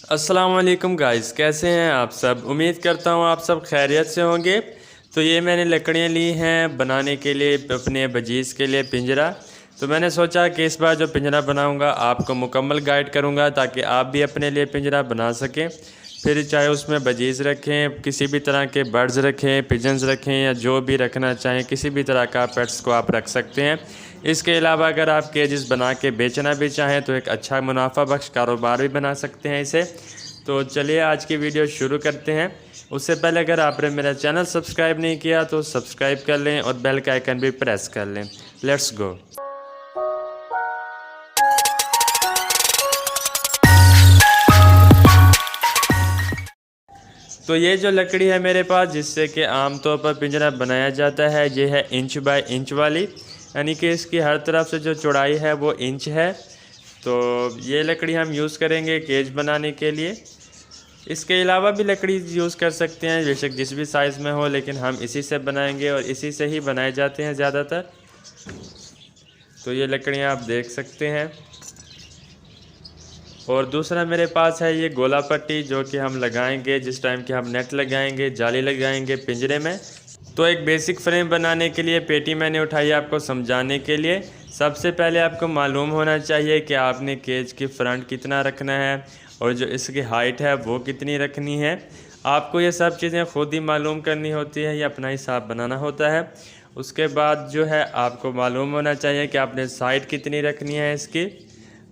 अस्सलाम वालेकुम गाइस, कैसे हैं आप सब। उम्मीद करता हूँ आप सब खैरियत से होंगे। तो ये मैंने लकड़ियाँ ली हैं बनाने के लिए अपने बजीज़ के लिए पिंजरा। तो मैंने सोचा कि इस बार जो पिंजरा बनाऊँगा आपको मुकम्मल गाइड करूँगा ताकि आप भी अपने लिए पिंजरा बना सकें। फिर चाहे उसमें बजीज़ रखें, किसी भी तरह के बर्ड्स रखें, पिजन्स रखें या जो भी रखना चाहें, किसी भी तरह का पेट्स को आप रख सकते हैं। इसके अलावा अगर आप केजेस बना के बेचना भी चाहें तो एक अच्छा मुनाफा बख्श कारोबार भी बना सकते हैं इसे। तो चलिए आज की वीडियो शुरू करते हैं। उससे पहले अगर आपने मेरा चैनल सब्सक्राइब नहीं किया तो सब्सक्राइब कर लें और बेल का आइकन भी प्रेस कर लें। Let's go. तो ये जो लकड़ी है मेरे पास जिससे कि आमतौर पर पिंजरा बनाया जाता है, ये है इंच बाय इंच वाली, यानी कि इसकी हर तरफ से जो चौड़ाई है वो इंच है। तो ये लकड़ी हम यूज़ करेंगे केज बनाने के लिए। इसके अलावा भी लकड़ी यूज़ कर सकते हैं बेशक जिस भी साइज़ में हो, लेकिन हम इसी से बनाएंगे और इसी से ही बनाए जाते हैं ज़्यादातर। तो ये लकड़ियाँ आप देख सकते हैं। और दूसरा मेरे पास है ये गोला पट्टी, जो कि हम लगाएंगे जिस टाइम कि हम नेट लगाएंगे, जाली लगाएंगे पिंजरे में। तो एक बेसिक फ्रेम बनाने के लिए पेटी मैंने उठाई आपको समझाने के लिए। सबसे पहले आपको मालूम होना चाहिए कि आपने केज की फ्रंट कितना रखना है और जो इसकी हाइट है वो कितनी रखनी है। आपको ये सब चीज़ें ख़ुद ही मालूम करनी होती है या अपना हिसाब बनाना होता है। उसके बाद जो है आपको मालूम होना चाहिए कि आपने साइड कितनी रखनी है इसकी।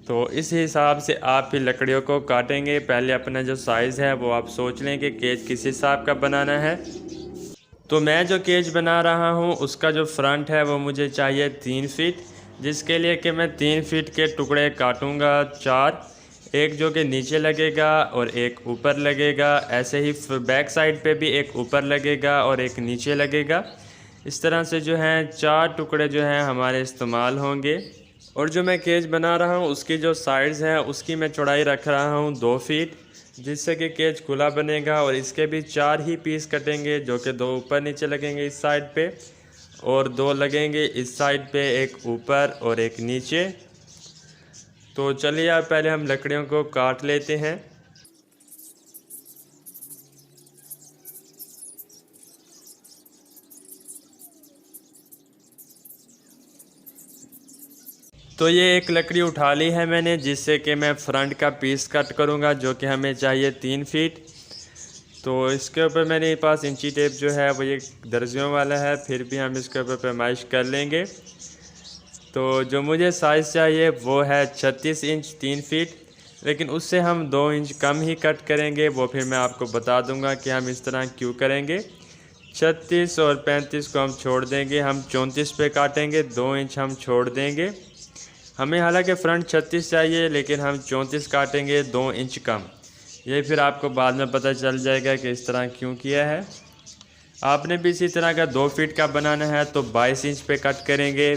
तो इस हिसाब से आप फिर लकड़ियों को काटेंगे। पहले अपना जो साइज़ है वो आप सोच लें कि केज किस हिसाब का बनाना है। तो मैं जो केज बना रहा हूँ उसका जो फ्रंट है वो मुझे चाहिए 3 फीट, जिसके लिए कि मैं 3 फीट के टुकड़े काटूँगा 4, एक जो कि नीचे लगेगा और एक ऊपर लगेगा। ऐसे ही बैक साइड पे भी एक ऊपर लगेगा और एक नीचे लगेगा। इस तरह से जो हैं 4 टुकड़े जो हैं हमारे इस्तेमाल होंगे। और जो मैं केज बना रहा हूँ उसकी जो साइड्स है उसकी मैं चौड़ाई रख रहा हूँ 2 फीट, जिससे कि केज खुला बनेगा। और इसके भी 4 ही पीस कटेंगे, जो कि 2 ऊपर नीचे लगेंगे इस साइड पे और 2 लगेंगे इस साइड पे, एक ऊपर और एक नीचे। तो चलिए अब पहले हम लकड़ियों को काट लेते हैं। तो ये एक लकड़ी उठा ली है मैंने, जिससे कि मैं फ्रंट का पीस कट करूँगा, जो कि हमें चाहिए 3 फीट। तो इसके ऊपर मेरे पास इंची टेप जो है वो ये दर्जियों वाला है, फिर भी हम इसके ऊपर पैमाइश कर लेंगे। तो जो मुझे साइज़ चाहिए वो है 36 इंच 3 फीट, लेकिन उससे हम 2 इंच कम ही कट करेंगे। वो फिर मैं आपको बता दूंगा कि हम इस तरह क्यों करेंगे। 36 और 35 को हम छोड़ देंगे, हम 34 पे काटेंगे, 2 इंच हम छोड़ देंगे। हमें हालांकि फ्रंट 36 चाहिए लेकिन हम 34 काटेंगे, 2 इंच कम। ये फिर आपको बाद में पता चल जाएगा कि इस तरह क्यों किया है। आपने भी इसी तरह का 2 फीट का बनाना है तो 22 इंच पे कट करेंगे।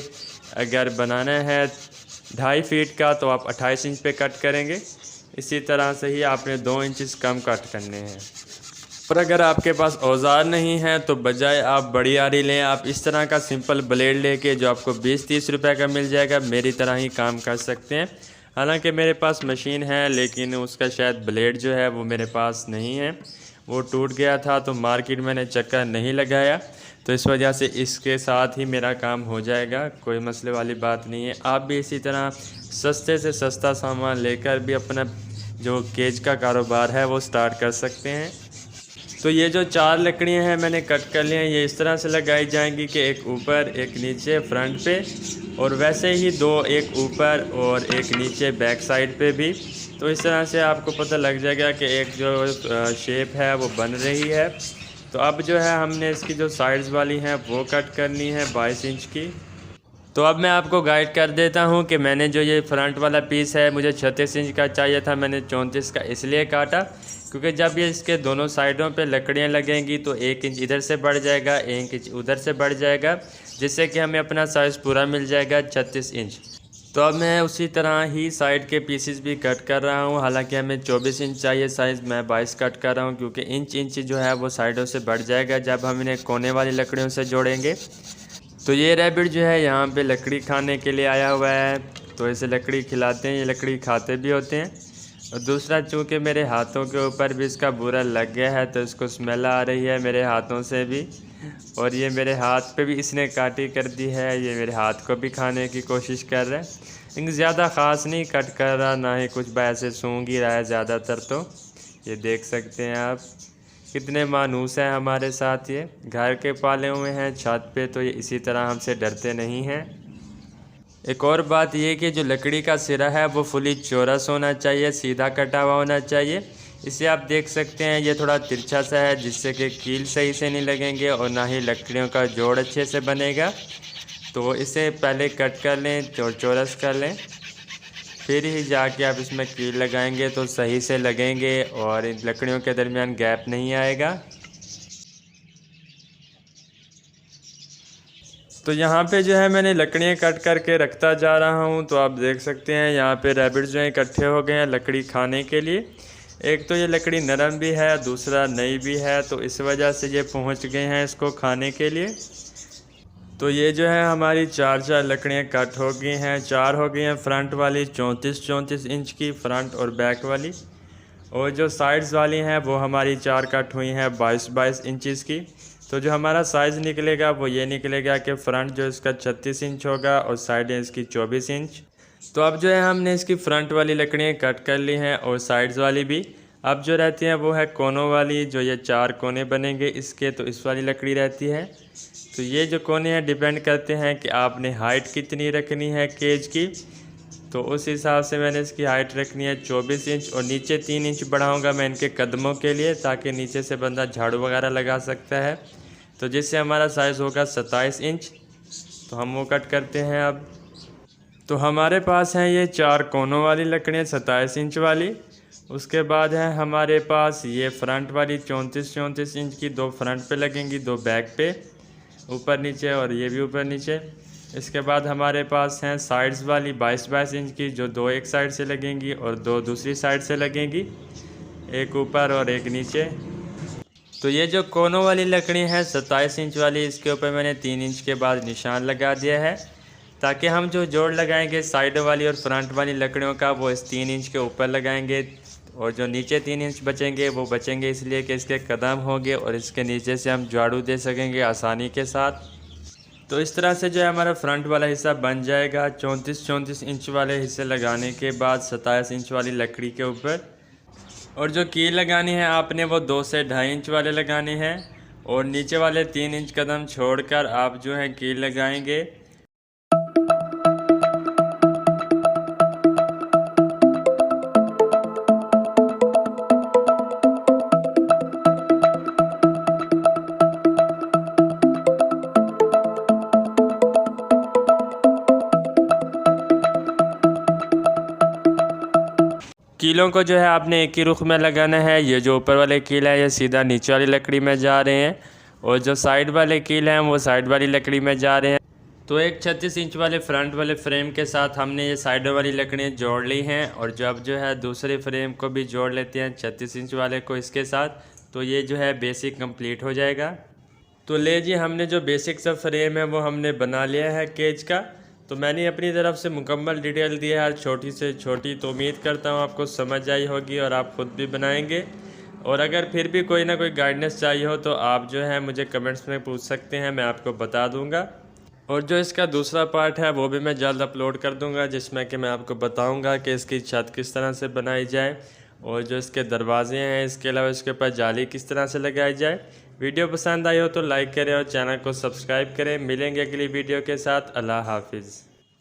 अगर बनाना है 2.5 फीट का तो आप 28 इंच पे कट करेंगे। इसी तरह से ही आपने 2 इंचेस कम कट करने हैं। और अगर आपके पास औजार नहीं है तो बजाय आप बड़ी आरी लें, आप इस तरह का सिंपल ब्लेड लेके जो आपको 20-30 रुपए का मिल जाएगा, मेरी तरह ही काम कर सकते हैं। हालांकि मेरे पास मशीन है लेकिन उसका शायद ब्लेड जो है वो मेरे पास नहीं है, वो टूट गया था तो मार्केट मैंने चक्कर नहीं लगाया। तो इस वजह से इसके साथ ही मेरा काम हो जाएगा, कोई मसले वाली बात नहीं है। आप भी इसी तरह सस्ते से सस्ता सामान लेकर भी अपना जो केज का कारोबार है वो स्टार्ट कर सकते हैं। तो ये जो 4 लकड़ियां हैं मैंने कट कर ली हैं, ये इस तरह से लगाई जाएंगी कि एक ऊपर एक नीचे फ्रंट पे, और वैसे ही 2 एक ऊपर और एक नीचे बैक साइड पे भी। तो इस तरह से आपको पता लग जाएगा कि एक जो शेप है वो बन रही है। तो अब जो है हमने इसकी जो साइड्स वाली हैं वो कट करनी है 22 इंच की। तो अब मैं आपको गाइड कर देता हूं कि मैंने जो ये फ्रंट वाला पीस है मुझे 36 इंच का चाहिए था, मैंने 34 का इसलिए काटा क्योंकि जब ये इसके दोनों साइडों पे लकड़ियां लगेंगी तो 1 इंच इधर से बढ़ जाएगा, 1 इंच उधर से बढ़ जाएगा, जिससे कि हमें अपना साइज़ पूरा मिल जाएगा 36 इंच। तो अब मैं उसी तरह ही साइड के पीसेस भी कट कर रहा हूँ। हालांकि हमें 24 इंच चाहिए साइज़, मैं 22 कट कर रहा हूँ क्योंकि इंच जो है वो साइडों से बढ़ जाएगा जब हम इन्हें कोने वाली लकड़ियों से जोड़ेंगे। तो ये रैबिट जो है यहाँ पे लकड़ी खाने के लिए आया हुआ है, तो इसे लकड़ी खिलाते हैं, ये लकड़ी खाते भी होते हैं। और दूसरा, चूँकि मेरे हाथों के ऊपर भी इसका बुरा लग गया है तो इसको स्मेल आ रही है मेरे हाथों से भी। और ये मेरे हाथ पे भी इसने काटी कर दी है, ये मेरे हाथ को भी खाने की कोशिश कर रहा है, लेकिन ज़्यादा ख़ास नहीं कट कर रहा, ना ही कुछ ऐसे सूंघ ही रहा है ज़्यादातर। तो ये देख सकते हैं आप कितने मानूस हैं हमारे साथ। ये घर के पाले हुए हैं छत पे, तो ये इसी तरह हमसे डरते नहीं हैं। एक और बात ये कि जो लकड़ी का सिरा है वो फुली चौरस होना चाहिए, सीधा कटा हुआ होना चाहिए। इसे आप देख सकते हैं ये थोड़ा तिरछा सा है, जिससे कि कील सही से नहीं लगेंगे और ना ही लकड़ियों का जोड़ अच्छे से बनेगा। तो इसे पहले कट कर लें, चौरस कर लें, फिर ही जाके आप इसमें कील लगाएंगे तो सही से लगेंगे और इन लकड़ियों के दरमियान गैप नहीं आएगा। तो यहाँ पे जो है मैंने लकड़ियाँ कट करके रखता जा रहा हूँ। तो आप देख सकते हैं यहाँ पे रैबिट जो है इकट्ठे हो गए हैं लकड़ी खाने के लिए। एक तो ये लकड़ी नरम भी है, दूसरा नई भी है, तो इस वजह से ये पहुँच गए हैं इसको खाने के लिए। तो ये जो है हमारी चार लकड़ियाँ कट हो गई हैं। 4 हो गई हैं फ्रंट वाली 34 इंच की फ्रंट और बैक वाली, और जो साइड्स वाली हैं वो हमारी 4 कट हुई हैं 22 इंचज़ की। तो जो हमारा साइज़ निकलेगा वो ये निकलेगा कि फ़्रंट जो इसका 36 इंच होगा और साइडें इसकी 24 इंच। तो अब जो है हमने इसकी फ़्रंट वाली लकड़ियाँ कट कर ली हैं और साइड्स वाली भी। अब जो रहती हैं वो है कोनों वाली, जो ये 4 कोने बनेंगे इसके, तो इस वाली लकड़ी रहती है। तो ये जो कोने हैं डिपेंड करते हैं कि आपने हाइट कितनी रखनी है केज की, तो उस हिसाब से मैंने इसकी हाइट रखनी है 24 इंच, और नीचे 3 इंच बढ़ाऊंगा मैं इनके कदमों के लिए, ताकि नीचे से बंदा झाड़ू वगैरह लगा सकता है। तो जिससे हमारा साइज़ होगा 27 इंच। तो हम वो कट करते हैं अब। तो हमारे पास हैं ये 4 कोनों वाली लकड़ियाँ 27 इंच वाली। उसके बाद है हमारे पास ये फ्रंट वाली 34 इंच की, 2 फ्रंट पे लगेंगी, 2 बैक पे, ऊपर नीचे, और ये भी ऊपर नीचे। इसके बाद हमारे पास हैं साइड्स वाली 22 इंच की, जो 2 एक साइड से लगेंगी और 2 दूसरी साइड से लगेंगी, एक ऊपर और एक नीचे। तो ये जो कोनों वाली लकड़ी है 27 इंच वाली, इसके ऊपर मैंने 3 इंच के बाद निशान लगा दिया है, ताकि हम जो जोड़ लगाएंगे साइड वाली और फ्रंट वाली लकड़ियों का वो इस 3 इंच के ऊपर लगाएंगे, और जो नीचे 3 इंच बचेंगे वो बचेंगे इसलिए कि इसके कदम होंगे और इसके नीचे से हम झाड़ू दे सकेंगे आसानी के साथ। तो इस तरह से जो है हमारा फ्रंट वाला हिस्सा बन जाएगा 34 इंच वाले हिस्से लगाने के बाद 27 इंच वाली लकड़ी के ऊपर। और जो कील लगानी है आपने वो 2 से 2.5 इंच वाले लगाने हैं, और नीचे वाले 3 इंच कदम छोड़कर आप जो है कील लगाएंगे। कीलों को जो है आपने एक ही रुख में लगाना है। ये जो ऊपर वाले कील है ये सीधा नीचे वाली लकड़ी में जा रहे हैं, और जो साइड वाले कील हैं वो साइड वाली लकड़ी में जा रहे हैं। तो एक 36 इंच वाले फ्रंट वाले फ्रेम के साथ हमने ये साइड वाली लकड़ियाँ जोड़ ली हैं, और जो अब जो है दूसरे फ्रेम को भी जोड़ लेते हैं 36 इंच वाले को इसके साथ। तो ये जो है बेसिक कंप्लीट हो जाएगा। तो ले जी, हमने जो बेसिक सा फ्रेम है वो हमने बना लिया है केज का। तो मैंने अपनी तरफ से मुकम्मल डिटेल दी है हर छोटी से छोटी। तो उम्मीद करता हूँ आपको समझ आई होगी और आप ख़ुद भी बनाएंगे। और अगर फिर भी कोई ना कोई गाइडेंस चाहिए हो तो आप जो है मुझे कमेंट्स में पूछ सकते हैं, मैं आपको बता दूँगा। और जो इसका दूसरा पार्ट है वो भी मैं जल्द अपलोड कर दूँगा, जिसमें कि मैं आपको बताऊँगा कि इसकी छत किस तरह से बनाई जाए, और जो इसके दरवाजे हैं इसके अलावा इसके ऊपर जाली किस तरह से लगाई जाए। वीडियो पसंद आई हो तो लाइक करें और चैनल को सब्सक्राइब करें। मिलेंगे अगली वीडियो के साथ। अल्लाह हाफिज़।